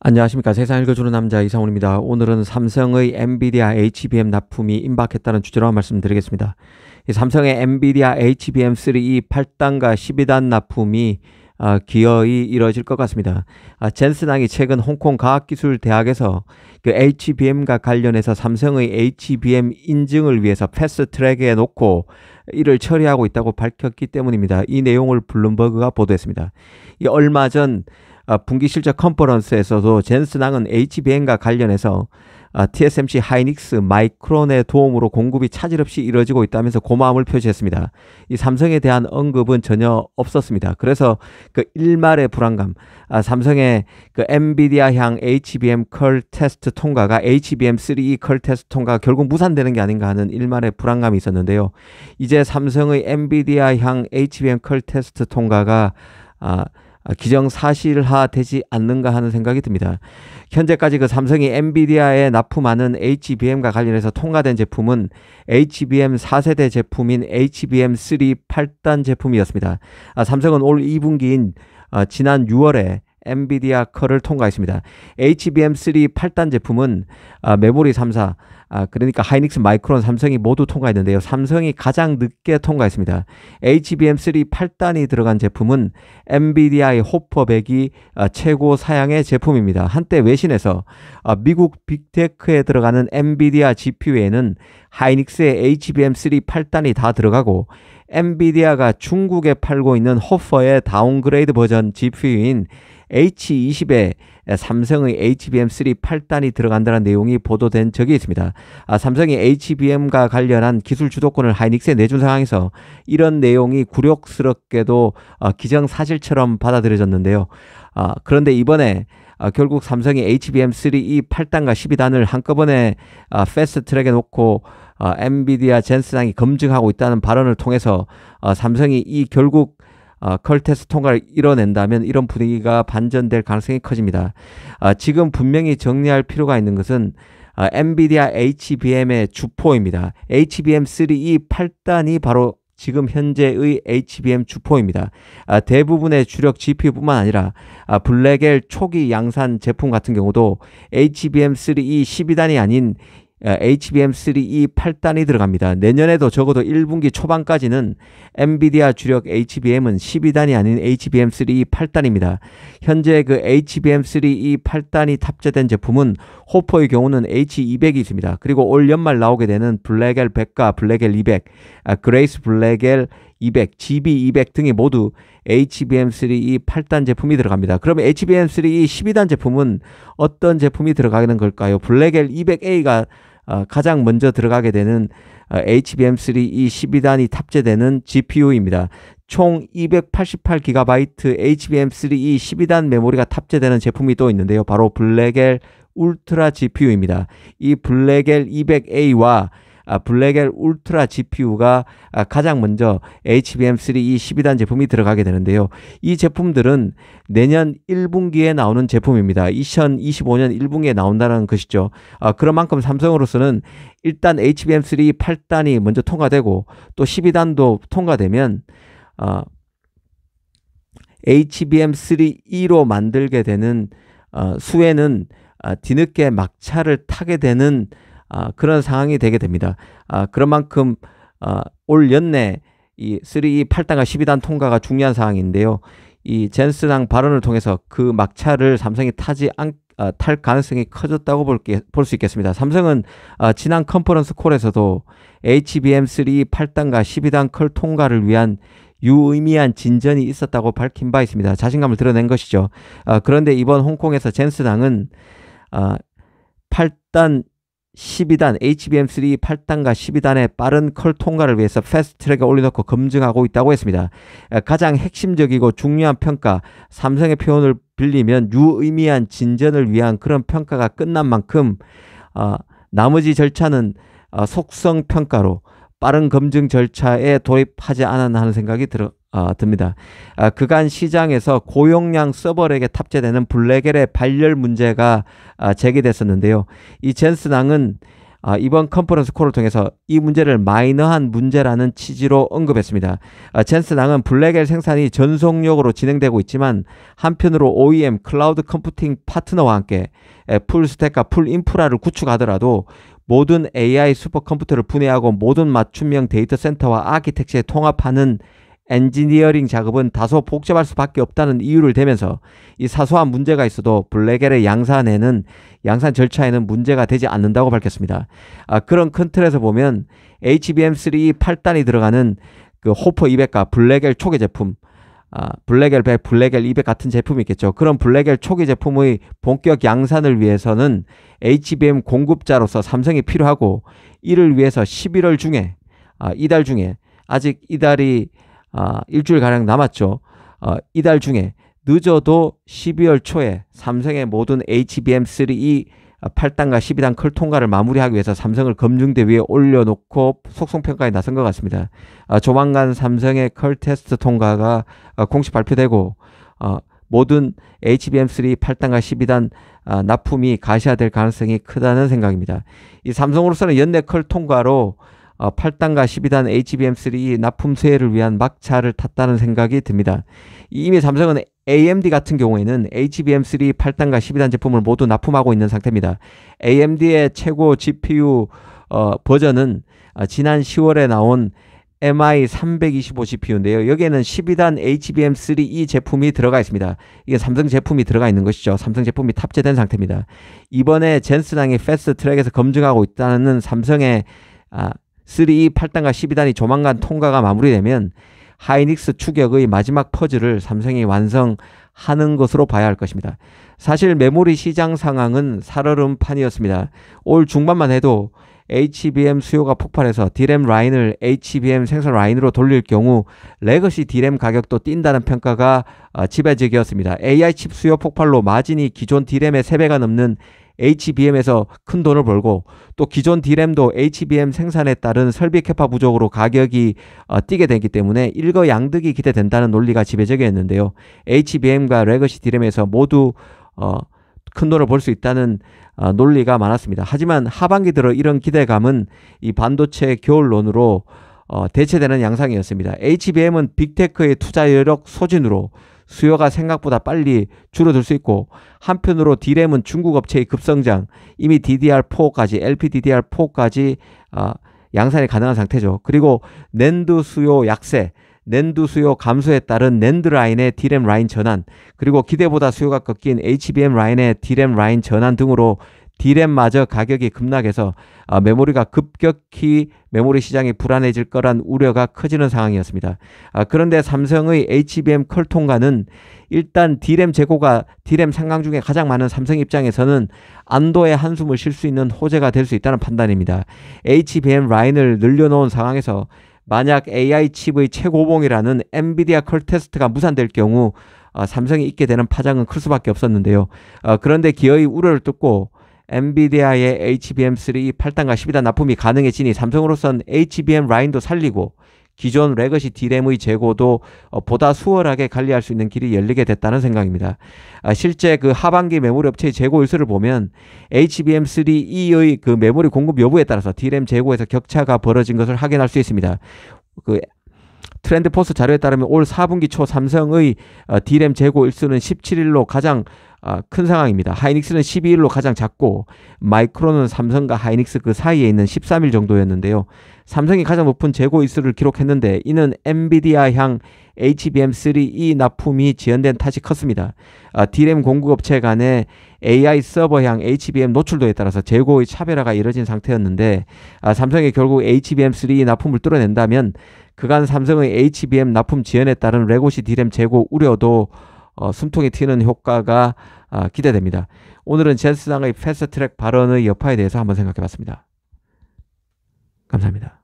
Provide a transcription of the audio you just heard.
안녕하십니까. 세상 읽어주는 남자 이상훈입니다. 오늘은 삼성의 엔비디아 HBM 납품이 임박했다는 주제로 말씀드리겠습니다. 이 삼성의 엔비디아 HBM3E 8단과 12단 납품이 기어이 이뤄질 것 같습니다. 젠슨항이 최근 홍콩 과학기술대학에서 그 HBM과 관련해서 삼성의 HBM 인증을 위해서 패스트트랙에 놓고 이를 처리하고 있다고 밝혔기 때문입니다. 이 내용을 블룸버그가 보도했습니다. 이 얼마 전 분기 실적 컨퍼런스에서도 젠슨항은 HBM과 관련해서 TSMC 하이닉스 마이크론의 도움으로 공급이 차질 없이 이뤄지고 있다면서 고마움을 표시했습니다. 이 삼성에 대한 언급은 전혀 없었습니다. 그래서 그 일말의 불안감, 삼성의 그 엔비디아향 HBM 컬 테스트 통과가 HBM3E 컬 테스트 통과가 결국 무산되는 게 아닌가 하는 일말의 불안감이 있었는데요. 이제 삼성의 엔비디아향 HBM 컬 테스트 통과가 기정사실화되지 않는가 하는 생각이 듭니다. 현재까지 그 삼성이 엔비디아에 납품하는 HBM과 관련해서 통과된 제품은 HBM 4세대 제품인 HBM3 8단 제품이었습니다. 삼성은 올 2분기인 지난 6월에 엔비디아 컬을 통과했습니다. HBM3 8단 제품은 메모리 3사, 그러니까 하이닉스, 마이크론, 삼성이 모두 통과했는데요. 삼성이 가장 늦게 통과했습니다. HBM3 8단이 들어간 제품은 엔비디아의 호퍼 100이 최고 사양의 제품입니다. 한때 외신에서 미국 빅테크에 들어가는 엔비디아 GPU에는 하이닉스의 HBM3 8단이 다 들어가고 엔비디아가 중국에 팔고 있는 호퍼의 다운그레이드 버전 GPU인 H20에 삼성의 HBM3 8단이 들어간다는 내용이 보도된 적이 있습니다. 삼성이 HBM과 관련한 기술 주도권을 하이닉스에 내준 상황에서 이런 내용이 굴욕스럽게도 기정사실처럼 받아들여졌는데요. 그런데 이번에 결국 삼성이 HBM3E 8단과 12단을 한꺼번에 패스트트랙에 놓고 엔비디아 젠슨항이 검증하고 있다는 발언을 통해서 삼성이 이 결국 컬 테스트 통과를 이뤄낸다면 이런 분위기가 반전될 가능성이 커집니다. 지금 분명히 정리할 필요가 있는 것은 엔비디아 HBM의 주포입니다. HBM3E 8단이 바로 지금 현재의 HBM 주포입니다. 대부분의 주력 GPU뿐만 아니라 블랙엘 초기 양산 제품 같은 경우도 HBM3E 12단이 아닌 HBM3E 8단이 들어갑니다. 내년에도 적어도 1분기 초반까지는 엔비디아 주력 HBM은 12단이 아닌 HBM3E 8단입니다. 현재 그 HBM3E 8단이 탑재된 제품은 호퍼의 경우는 H200이 있습니다. 그리고 올 연말 나오게 되는 블랙엘 100과 블랙엘 200, 그레이스 블랙엘 200, GB200 등이 모두 HBM3E 8단 제품이 들어갑니다. 그러면 HBM3E 12단 제품은 어떤 제품이 들어가는 걸까요? 블랙엘 200A가 가장 먼저 들어가게 되는 HBM3E 12단이 탑재되는 GPU입니다. 총 288GB HBM3E 12단 메모리가 탑재되는 제품이 또 있는데요. 바로 블랙엘 울트라 GPU입니다. 이 블랙엘 200A와 블랙엘 울트라 GPU가 가장 먼저 HBM3E 12단 제품이 들어가게 되는데요. 이 제품들은 내년 1분기에 나오는 제품입니다. 2025년 1분기에 나온다는 것이죠. 그런 만큼 삼성으로서는 일단 HBM3E 8단이 먼저 통과되고 또 12단도 통과되면 HBM3E로 만들게 되는 수혜는 뒤늦게 막차를 타게 되는 그런 상황이 되게 됩니다. 그런 만큼 올 연내 이 3E 8단과 12단 통과가 중요한 상황인데요. 이 젠슨항 발언을 통해서 그 막차를 삼성이 탈 가능성이 커졌다고 볼 수 있겠습니다. 삼성은 지난 컨퍼런스 콜에서도 HBM3E 8단과 12단 컬 통과를 위한 유의미한 진전이 있었다고 밝힌 바 있습니다. 자신감을 드러낸 것이죠. 그런데 이번 홍콩에서 젠슨항은 8단 12단, HBM3 8단과 12단의 빠른 컬 통과를 위해서 패스트트랙에 올려놓고 검증하고 있다고 했습니다. 가장 핵심적이고 중요한 평가, 삼성의 표현을 빌리면 유의미한 진전을 위한 그런 평가가 끝난 만큼 나머지 절차는 속성 평가로 빠른 검증 절차에 도입하지 않았나 하는 생각이 듭니다. 그간 시장에서 고용량 서버렉에 탑재되는 블랙엘의 발열 문제가 제기됐었는데요. 이 젠슨항은 이번 컨퍼런스 콜을 통해서 이 문제를 마이너한 문제라는 취지로 언급했습니다. 젠슨항은 블랙엘 생산이 전속력으로 진행되고 있지만 한편으로 OEM 클라우드 컴퓨팅 파트너와 함께 풀스택과 풀인프라를 구축하더라도 모든 AI 슈퍼컴퓨터를 분해하고 모든 맞춤형 데이터 센터와 아키텍처에 통합하는 엔지니어링 작업은 다소 복잡할 수밖에 없다는 이유를 대면서 이 사소한 문제가 있어도 블랙엘의 양산 절차에는 문제가 되지 않는다고 밝혔습니다. 그런 큰 틀에서 보면 HBM3 8단이 들어가는 그 호퍼 200과 블랙엘 초기 제품, 블랙엘 100, 블랙엘 200 같은 제품이 있겠죠. 그런 블랙엘 초기 제품의 본격 양산을 위해서는 HBM 공급자로서 삼성이 필요하고, 이를 위해서 11월 중에 이달 중에 아직 이달이 일주일가량 남았죠. 이달 중에 늦어도 12월 초에 삼성의 모든 HBM3E 8단과 12단 컬 통과를 마무리하기 위해서 삼성을 검증대 위에 올려놓고 속성평가에 나선 것 같습니다. 조만간 삼성의 컬 테스트 통과가 공식 발표되고 모든 HBM3 8단과 12단 납품이 가시화될 가능성이 크다는 생각입니다. 이 삼성으로서는 연내 컬 통과로 8단과 12단 HBM3 납품 수혜를 위한 막차를 탔다는 생각이 듭니다. 이미 삼성은 AMD 같은 경우에는 HBM3 8단과 12단 제품을 모두 납품하고 있는 상태입니다. AMD의 최고 GPU 버전은 지난 10월에 나온 MI325 GPU인데요. 여기에는 12단 HBM3E 제품이 들어가 있습니다. 이게 삼성 제품이 들어가 있는 것이죠. 삼성 제품이 탑재된 상태입니다. 이번에 젠슨항이 패스트 트랙에서 검증하고 있다는 삼성의 3E 8단과 12단이 조만간 통과가 마무리되면 하이닉스 추격의 마지막 퍼즐을 삼성이 완성하는 것으로 봐야 할 것입니다. 사실 메모리 시장 상황은 살얼음판이었습니다. 올 중반만 해도 HBM 수요가 폭발해서 D램 라인을 HBM 생산 라인으로 돌릴 경우 레거시 D램 가격도 뛴다는 평가가 지배적이었습니다. AI 칩 수요 폭발로 마진이 기존 D램의 3배가 넘는 HBM에서 큰 돈을 벌고, 또 기존 D램도 HBM 생산에 따른 설비 캐파 부족으로 가격이 뛰게 되기 때문에 일거양득이 기대된다는 논리가 지배적이었는데요. HBM과 레거시 D램에서 모두 큰 돈을 벌 수 있다는 논리가 많았습니다. 하지만 하반기 들어 이런 기대감은 이 반도체 겨울론으로 대체되는 양상이었습니다. HBM은 빅테크의 투자 여력 소진으로 수요가 생각보다 빨리 줄어들 수 있고, 한편으로 D램은 중국 업체의 급성장, 이미 DDR4까지 LPDDR4까지 양산이 가능한 상태죠. 그리고 낸드 수요 약세, 낸드 수요 감소에 따른 낸드 라인의 D램 라인 전환, 그리고 기대보다 수요가 꺾인 HBM 라인의 D램 라인 전환 등으로 D램마저 가격이 급락해서 메모리가 급격히 메모리 시장이 불안해질 거란 우려가 커지는 상황이었습니다. 그런데 삼성의 HBM 컬 통과는 일단 D램 재고가 D램 상강 중에 가장 많은 삼성 입장에서는 안도의 한숨을 쉴 수 있는 호재가 될 수 있다는 판단입니다. HBM 라인을 늘려놓은 상황에서 만약 AI 칩의 최고봉이라는 엔비디아 컬 테스트가 무산될 경우 삼성이 있게 되는 파장은 클 수밖에 없었는데요. 그런데 기어의 우려를 뚫고 엔비디아의 HBM3 8단과 12단 납품이 가능해지니 삼성으로선 HBM 라인도 살리고 기존 레거시 D램의 재고도 보다 수월하게 관리할 수 있는 길이 열리게 됐다는 생각입니다. 실제 그 하반기 메모리 업체의 재고 일수를 보면 HBM3E의 그 메모리 공급 여부에 따라서 D램 재고에서 격차가 벌어진 것을 확인할 수 있습니다. 그 트렌드포스 자료에 따르면 올 4분기 초 삼성의 D램 재고 일수는 17일로 가장 큰 상황입니다. 하이닉스는 12일로 가장 작고, 마이크론은 삼성과 하이닉스 그 사이에 있는 13일 정도였는데요. 삼성이 가장 높은 재고 일수를 기록했는데 이는 엔비디아향 HBM3E 납품이 지연된 탓이 컸습니다. D램 공급업체 간의 AI 서버향 HBM 노출도에 따라서 재고의 차별화가 이뤄진 상태였는데, 삼성이 결국 HBM3E 납품을 뚫어낸다면 그간 삼성의 HBM 납품 지연에 따른 레고시 D램 재고 우려도 숨통이 튀는 효과가 기대됩니다. 오늘은 젠슨항의 패스트트랙 발언의 여파에 대해서 한번 생각해 봤습니다. 감사합니다.